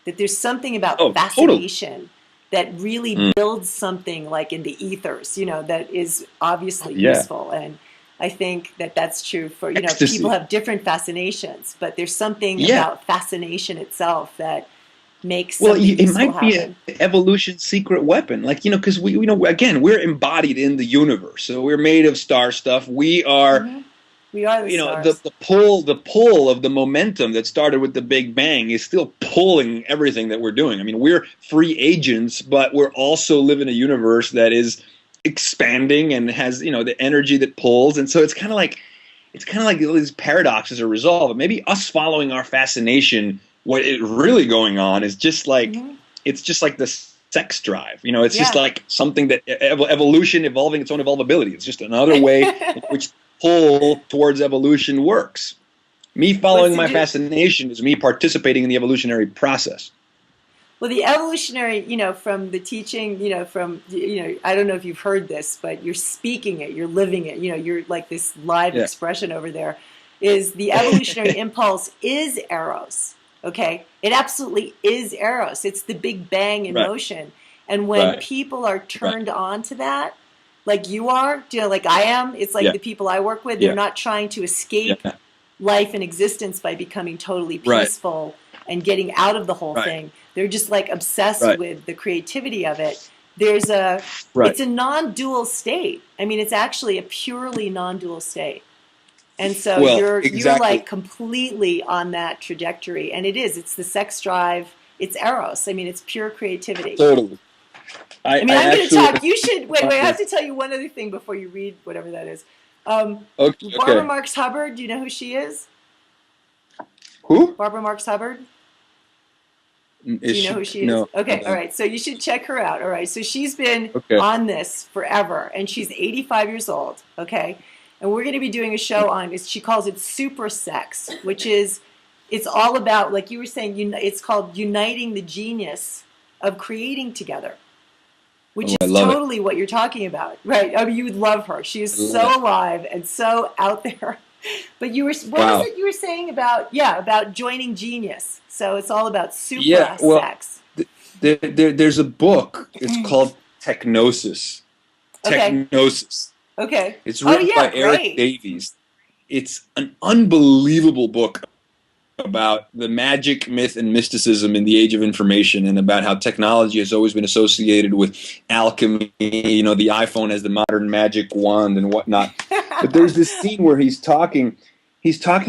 That there's something about fascination that really builds something in the ethers, that is obviously useful. And I think that that's true for, you know, Ecstasy. people have different fascinations, but there's something Yeah. about fascination itself that makes Well, something it useful might be happen. an evolution's secret weapon, like, you know, because we, you know, again, we're embodied in the universe, so we're made of star stuff. We are, Hmm. We are the you know, stars. the pull of the momentum that started with the Big Bang is still pulling everything that we're doing. I mean, we're free agents, but we're also living a universe that is expanding and has, you know, the energy that pulls, and so it's kind of like all these paradoxes are resolved. But maybe us following our fascination, what is really going on is just like Hmm. it's just like the sex drive. You know, it's just Yeah. like something that evolution evolving its own evolvability. It's just another way in which pull towards evolution works. Me What's following my the fascination is me participating in the evolutionary process. Well, the evolutionary, you know, from the teaching, you know, from, you know, I don't know if you've heard this, but you're speaking it, you're living it, you know, you're like this live Yeah. expression over there, is the evolutionary impulse is Eros, okay? It absolutely is Eros. It's the Big Bang in Right. motion. And when Right. people are Right. turned on to that, like you are, you know, like I am, it's like Yeah. the people I work with, they're Yeah. not trying to escape Yeah. life and existence by becoming totally Right. peaceful and getting out of the whole Right. thing. They're just like obsessed Right. with the creativity of it. Right. It's a non-dual state. I mean, it's actually a purely non-dual state. And so Well, you're exactly. like completely on that trajectory. And it's the sex drive, it's Eros. I mean, it's pure creativity. Totally. I mean, I I'm going to actually talk. You should wait. I have to tell you one other thing before you read whatever that is. Okay. Barbara Marx Hubbard. Do you know who she is? Who? Barbara Marx Hubbard. Is Do you know who she is? No. Okay, all right. So you should check her out. All right. So she's been Okay. on this forever, and she's 85 years old. Okay, and we're going to be doing a show on it. She calls it super sex, which is it's all about, like you were saying, it's called uniting the genius of creating together, which I is love it. totally what you're talking about, right? I mean, you would love her. She is I love so it. alive and so out there. But you were, what Wow. was it you were saying about, about joining genius? So it's all about super Yeah, well, sex. there's a book. It's called Technosis. Okay. Technosis. Okay. It's Oh, written yeah, by Eric great. Davies. It's an unbelievable book about the magic, myth, and mysticism in the age of information, and about how technology has always been associated with alchemy. You know, the iPhone as the modern magic wand and whatnot. But there's this scene where he's talking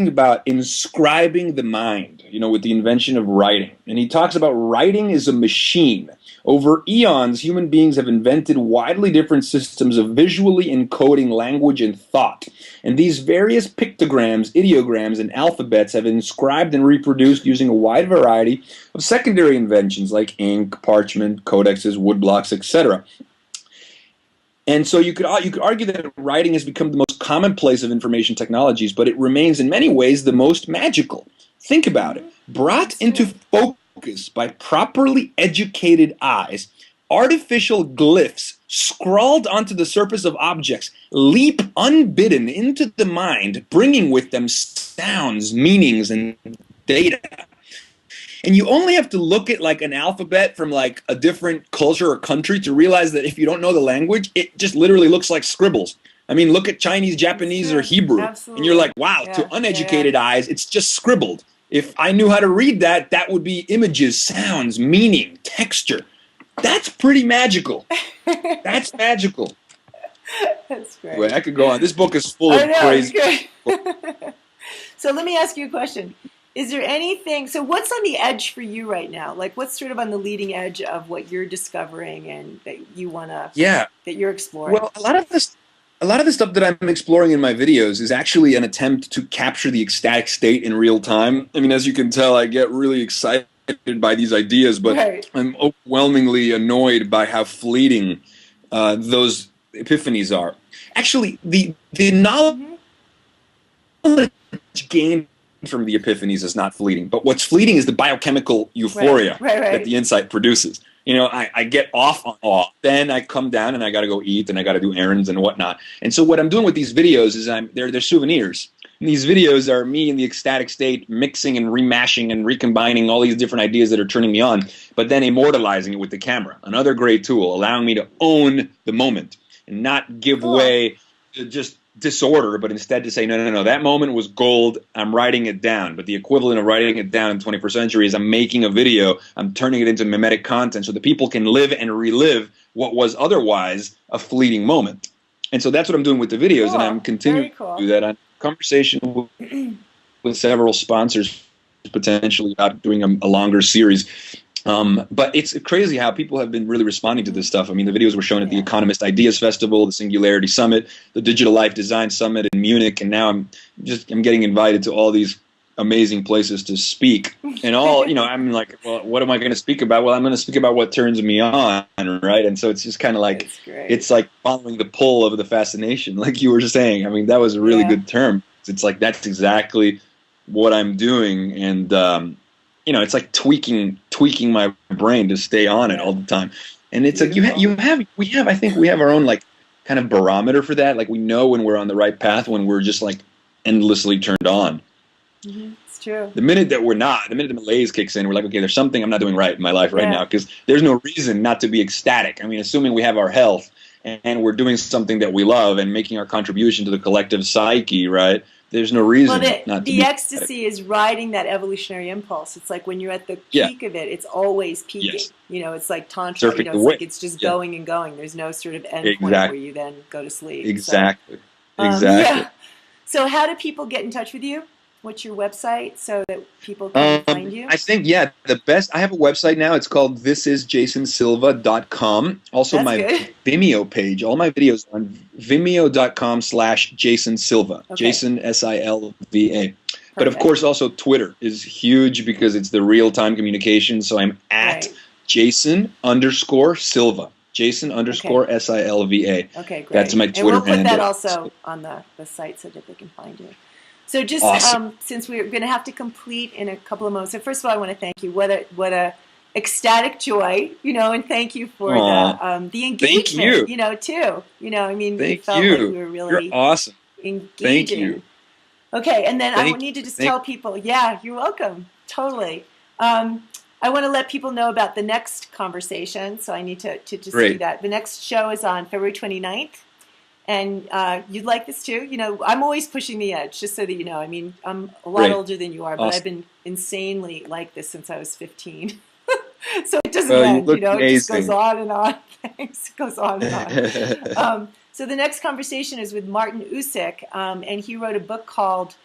about inscribing the mind, you know, with the invention of writing. And he talks about writing is a machine. Over eons, human beings have invented widely different systems of visually encoding language and thought. And these various pictograms, ideograms, and alphabets have inscribed and reproduced using a wide variety of secondary inventions like ink, parchment, codexes, woodblocks, etc. And so you could argue that writing has become the most commonplace of information technologies, but it remains in many ways the most magical. Think about it. Brought into focus by properly educated eyes, artificial glyphs scrawled onto the surface of objects leap unbidden into the mind, bringing with them sounds, meanings, and data. And you only have to look at like an alphabet from like a different culture or country to realize that if you don't know the language, it just literally looks like scribbles. I mean, look at Chinese, Japanese, or Hebrew, Absolutely. and you're like, wow, Yeah, to uneducated eyes, it's just scribbled. If I knew how to read that, that would be images, sounds, meaning, texture. That's pretty magical. That's magical. That's great. Anyway, I could go on. This book is full I of know, crazy. it's great. So let me ask you a question. Is there anything, so what's on the edge for you right now? Like what's sort of on the leading edge of what you're discovering and that you want to, that you're exploring? Well, a lot of the stuff that I'm exploring in my videos is actually an attempt to capture the ecstatic state in real time. I mean, as you can tell, I get really excited by these ideas, but Right. I'm overwhelmingly annoyed by how fleeting those epiphanies are. Actually, the knowledge gained from the epiphanies is not fleeting, but what's fleeting is the biochemical euphoria Right. that the insight produces. You know, I get off on awe, then I come down and I got to go eat and I got to do errands and whatnot. And so what I'm doing with these videos is they're souvenirs. And these videos are me in the ecstatic state, mixing and remashing and recombining all these different ideas that are turning me on, but then immortalizing it with the camera. Another great tool, allowing me to own the moment and not give way to just disorder, but instead to say, no, no, no, that moment was gold. I'm writing it down. But the equivalent of writing it down in the 21st century is I'm making a video. I'm turning it into mimetic content so that people can live and relive what was otherwise a fleeting moment. And so that's what I'm doing with the videos, Cool. and I'm continuing Cool. to do that. I'm in conversation with several sponsors potentially about doing a longer series. But it's crazy how people have been really responding to this stuff. I mean, the videos were shown at the Economist Ideas Festival, the Singularity Summit, the Digital Life Design Summit in Munich, and now I'm getting invited to all these amazing places to speak. And all, I'm like, well, what am I going to speak about? Well, I'm going to speak about what turns me on, right? And so it's just kind of like, it's like following the pull of the fascination, like you were saying. I mean, that was a really good term. It's like, that's exactly what I'm doing. And, it's like tweaking my brain to stay on it all the time. And it's like I think we have our own like kind of barometer for that. Like we know when we're on the right path, when we're just like endlessly turned on. Mm-hmm. It's true. The minute that we're not, the minute the malaise kicks in, we're like, okay, there's something I'm not doing right in my life right now, because there's no reason not to be ecstatic. I mean, assuming we have our health and we're doing something that we love and making our contribution to the collective psyche, right? There's no reason not to be. The ecstasy is riding that evolutionary impulse. It's like when you're at the peak of it, it's always peaking. Yes. It's like tantra. Surfing it's like it's just going and going. There's no sort of end point where you then go to sleep. Exactly. So, exactly. So how do people get in touch with you? What's your website so that people can find you? I think, the best, I have a website now. It's called thisisjasonsilva.com. Also, That's my good. Vimeo page, all my videos are on vimeo.com/Jason Silva, Jason Silva. But of course, also Twitter is huge because it's the real-time communication. So I'm at Jason_Silva. Jason_Silva. Okay, great. That's my Twitter handle. And we'll put that also on the site so that they can find you. So just since we're going to have to complete in a couple of moments. So first of all, I want to thank you. What a ecstatic joy, and thank you for the engagement, too. I mean, thank felt you. Like we were really You're awesome. Engaging. Thank you. Okay, and then I need to just tell people, you're welcome. Totally. I want to let people know about the next conversation, so I need to just do that. The next show is on February 29th. And you'd like this too. I'm always pushing the edge, just so that you know. I mean, I'm a lot older than you are, but I've been insanely like this since I was 15. So it doesn't end, It just goes on and on. Thanks. It goes on and on. So the next conversation is with Martin Usick, and he wrote a book called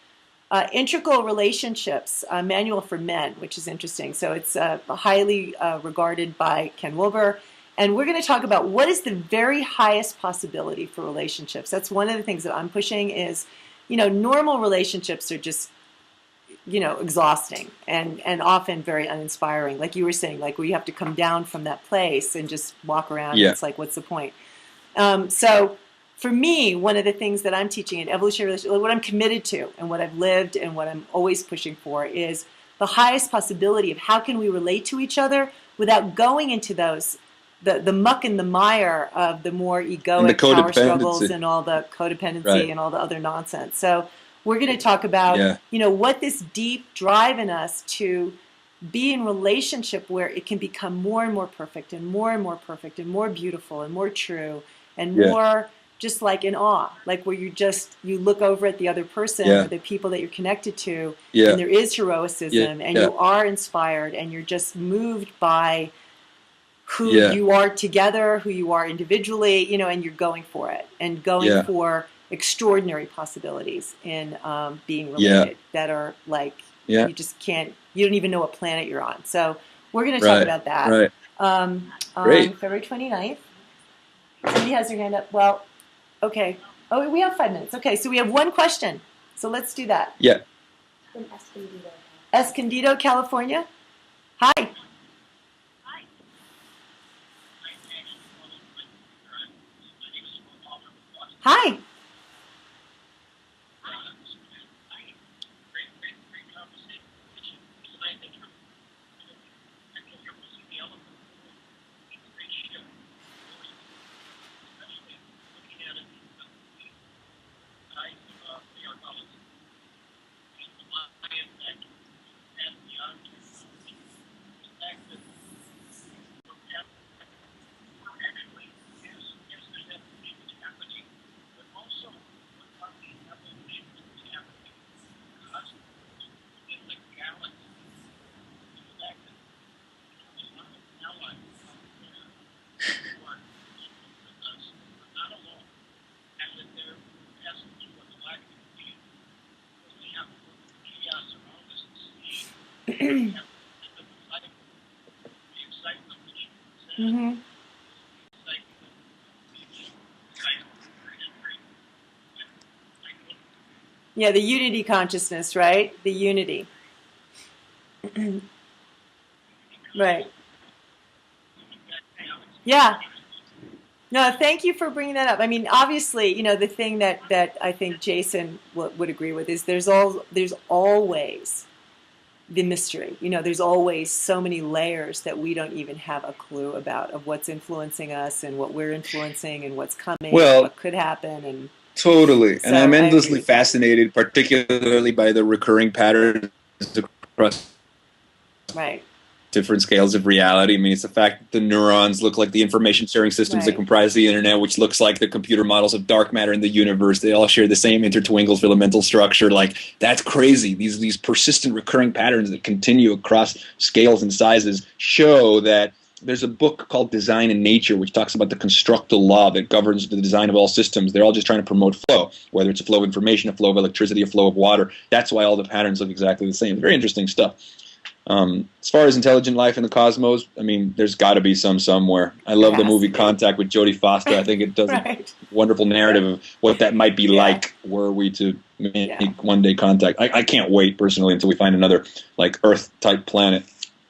Integral Relationships, a Manual for Men, which is interesting. So it's highly regarded by Ken Wilber. And we're going to talk about what is the very highest possibility for relationships. That's one of the things that I'm pushing is, normal relationships are just, exhausting and often very uninspiring. Like you were saying, like where you have to come down from that place and just walk around. Yeah. And it's like, what's the point? So for me, one of the things that I'm teaching in evolutionary relationships, what I'm committed to and what I've lived and what I'm always pushing for is the highest possibility of how can we relate to each other without going into those the muck and the mire of the more egoic power struggles and all the codependency and all the other nonsense. So we're going to talk about, what this deep drive in us to be in relationship where it can become more and more perfect and more perfect and more beautiful and more true and more just like in awe, like where you look over at the other person or the people that you're connected to and there is heroicism and you are inspired and you're just moved by who you are together, who you are individually, and you're going for it and going for extraordinary possibilities in being related that are like you just can't, you don't even know what planet you're on. So we're going to talk about that on February 29th. Somebody has their hand up. Well, okay. Oh, we have 5 minutes. Okay, so we have one question. So let's do that. Yeah. From Escondido, California. Hi. Hi. Hmm. Yeah, the unity consciousness, right? The unity. Right. Yeah. No, thank you for bringing that up. I mean, obviously, the thing that I think Jason would agree with is there's always the mystery. There's always so many layers that we don't even have a clue about of what's influencing us and what we're influencing and what's coming and Well, what could happen. And totally. And so I'm I agree endlessly with that. fascinated, particularly by the recurring patterns across Right. different scales of reality. I mean, it's the fact that the neurons look like the information sharing systems that Right. comprise the internet, which looks like the computer models of dark matter in the universe. They all share the same intertwingle filamental structure. Like, that's crazy. These persistent recurring patterns that continue across scales and sizes show that there's a book called Design in Nature, which talks about the constructal law that governs the design of all systems. They're all just trying to promote flow, whether it's a flow of information, a flow of electricity, a flow of water. That's why all the patterns look exactly the same. Very interesting stuff. As far as intelligent life in the cosmos, I mean, there's got to be some somewhere. I love the movie Contact with Jodie Foster. I think it does Right. a wonderful narrative of what that might be Yeah. like were we to make Yeah. one day contact. I can't wait personally until we find another like Earth type planet.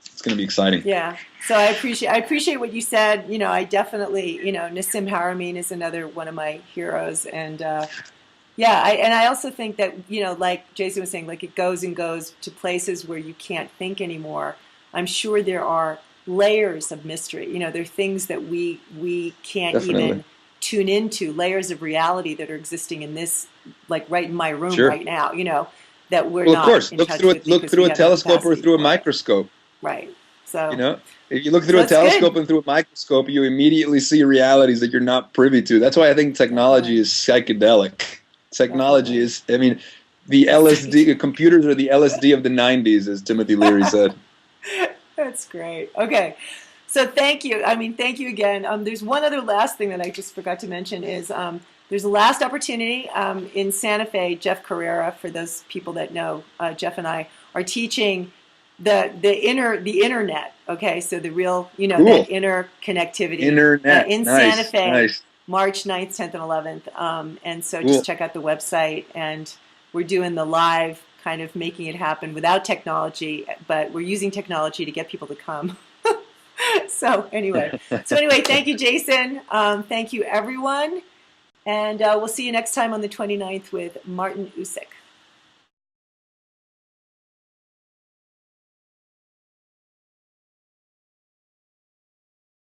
It's going to be exciting. Yeah. So I appreciate what you said. I definitely, Nassim Haramein is another one of my heroes, and yeah, I also think that, like Jason was saying, like it goes and goes to places where you can't think anymore. I'm sure there are layers of mystery. There are things that we can't Definitely. even tune into, layers of reality that are existing in this, like right in my room Sure. right now. That we're Well, of not course, in look touch through with it. Look because through we a have the telescope or capacity through a for it. microscope. Right. So, You know, if you look through a that's good. telescope and through a microscope, you immediately see realities that you're not privy to. That's why I think technology Definitely. is psychedelic. Technology Definitely. is, I mean, the LSD, computers are the LSD of the 90s, as Timothy Leary said. That's great. Okay. So thank you. I mean, thank you again. There's one other last thing that I just forgot to mention is there's a last opportunity in Santa Fe. Jeff Carrera, for those people that know, Jeff and I are teaching the internet. Okay, so the real, Cool. that inner connectivity Internet. in Nice. Santa Fe, Nice. March 9th, 10th, and 11th. And so Cool. just check out the website, and we're doing the live, kind of making it happen without technology, but we're using technology to get people to come. So anyway, thank you, Jason. Thank you, everyone. And we'll see you next time on the 29th with Martin Usick.